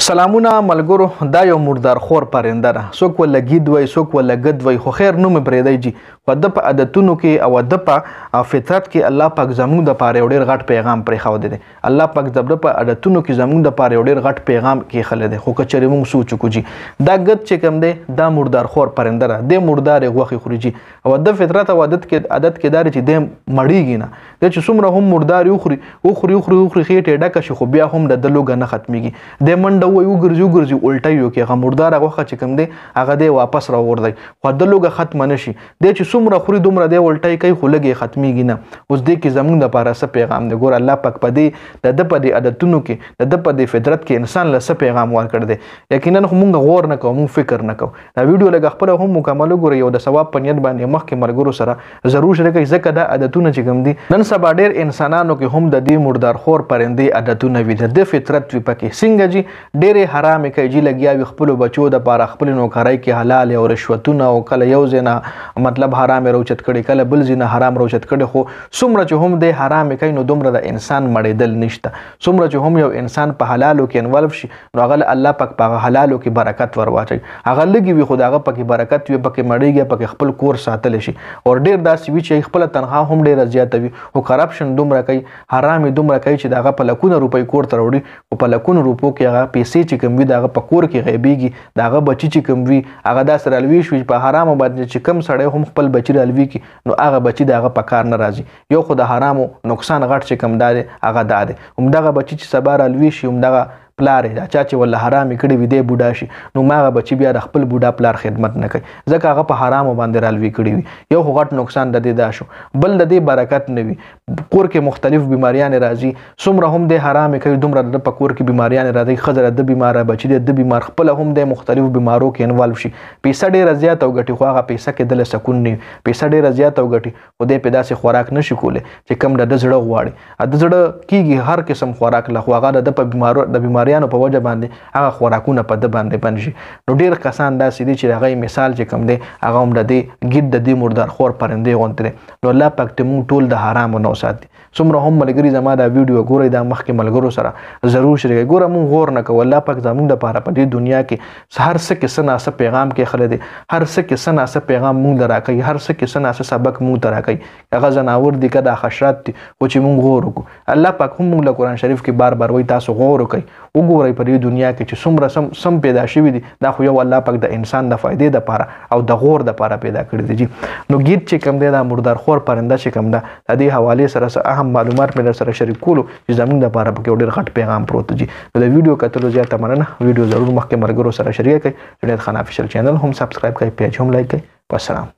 سلامونه ملګرو، دا یو مردار خور پرنده ده. څوک ولا ګید وای، څوک ولا ګد وای، خو خیر نوم یې پرېږدی جي. خو د په عادتونو کې او د په فطرت کې الله پاک زموږ دپاره یو ډېر غټ پیغام پرېښودی دی. الله پاک د ده په عادتونو کې زموږ دپاره یو ډېر غټ پیغام کېښلی دی. خو که چېرې موږ سوچ وکړو جي، دا ګد چې کوم دی دا مردار خور پرنده ده. دی مردارې غوښې خوري جي. او د فطرت او عادت کې دا دی چې دی مړېږي نه. دی چې څومره هم مردار وخوري خېټې ډکه شي، خو بیا هم د ده لوږه نه ختمېږي. دی منډه ووایي وګرځي ولټه یې وکړي. هغه مرداره غوښه چې کوم دی هغه دی واپس راوغورځوي، خو د لوږه ختمه نه شي. دی چې څومره خوري دومره دی ولټه کوي، خو لږ یې ختمېږي نه. اوس دې کې زموږ دپاره څه پیغام دی؟ ګوره الله پاک په دې د ده په دې عادتونو کې د ده په دې فطرت کې انسان له څه پیغام ورکړی دی. یقینا خو موږ غور نه کوو، موږ فکر نه کوو. دا ویډیو لږ خپله هم مکمل وګورئ، یو د ثواب په نیت باندې مخکې ملګرو سره ضرور شریک کړئ، ځکه دا عادتونه چې کوم دي نن سبا ډېر انسانانو کې هم د دې مردار خور پرندې عادتونه وي، د ده فطرت وي پکې. څنګه جي ډېرې حرامې کوي جي، لګیا وي خپلو بچو دپاره خپلې نوکرۍ کې حلال او رشوتونه، او کله یو ځای نه مطلب حرام یې راوچت کړي، کله بل ځای نه حرام راوچت کړي. خو څومره چې هم دی حرامې کوي نو دومره د انسان مړېدل نشته. څومره چې هم یو انسان په حلالو کې انولف شي نو هغه الله پاک په هغه حلالو کې برکت ور واچوي. هغه لږې وي خو د هغه پکې برکت وي، پکې مړېږي، پکې خپل کور ساتلی شي. او ډېر داسې وي چې خپله تنخوا هم ډېره زیاته وي، خو کرپشن دومره کوي، حرام یې دومره کوي چې د هغه په لکونه روپۍ کور ته راوړي، خو په لکونو روپو کې هغه پیسې چې کوم وي د هغه په کور کې غیبېږي. د هغه بچي چې کوم وي هغه داسې رالوي شوي په حرامو باندې چې کوم سړی هم خپل بچي رالوي کړي نو هغه بچي د هغه په کار نه راځي. یو خو د حرامو نقصان غټ چې کوم دا دی هغه دا دی، همدغه بچي چې سبا رالوي شي، همدغه پلار یې چا چې ولا حرامې کړي وي دی بوډا شي نو هغه بچي بیا د خپل بوډا پلار خدمت نه کوي، ځکه هغه په حرامو باندې رالوي کړي وي. یو خو غټ نقصان د دې دا شو. بل د دې برکت نه وي، کور کې مختلف بیماریانې راځي. څومره هم دی حرامې کوي دومره د په کور کې بیماریانې راځي. ښځه د بیماره، بچي د بیمار، خپله هم دی مختلفو بیمارو کې انوالو شي. پیسه ډېره زیاته وګټي، خو هغه پیسه کې دله سکون نه وي. پیسه ډېره زیاته وګټي خو دی پې داسې خوراک نه شي کولی چې کوم د ده زړه غواړي. د زړه کېږي هر قسم خوراک له، خو هغه د ده په د بیماریانو په وجه باندې هغه خوراکونه په ده باندې بند شي. نو ډېر کسان داسې دي چې هغه مثال چې کوم دی هغه هم د دې ګید د دې مردار خور پرندې غوندې دی. نو الله پاک دې موږ ټول د حرامو نه وساتي. څومره هم ملګري زما دا ویډیو ګورئ، دا مخکې ملګرو سره ضرور شریکوئ. ګوره موږ غور نه کوو، الله پاک زموږ دپاره په دې دنیا کې هر څه کې څه ناڅه پیغام کېښلی دی، هر څه کې څه ناڅه پیغام موږ له راکوي، هر څه کې څه ناڅه سبق موږ ته راکوي. هغه ځناور دي که دا حشرات دي، خو چې موږ غور وکړو. الله پاک هم موږ له قرآن شریف کې بار بار وایي تاسو غور وکئ، وګورئ په دې دنیا کې چې څومره سم پیدا شوي دي. دا خو یو الله پاک د انسان د فایدې دپاره او د غور دپاره پیدا کړي دي جي. نو ګید چې کوم دی دا مردار خور پرنده چې کوم ده د دې حوالې سره څه اهم معلومات مې در سره شریک کولو چې زموږ دپاره پکې یو ډېر غټ پیغام پروت جي. نو د ویډیو کتلو زیاته مننه. ویډیو ضرور مخکې ملګرو سره شریک کړئ. جنید خان افیشل چینل هم سبسکرایب کړئ، پیج هم لایک کړئ. والسلام.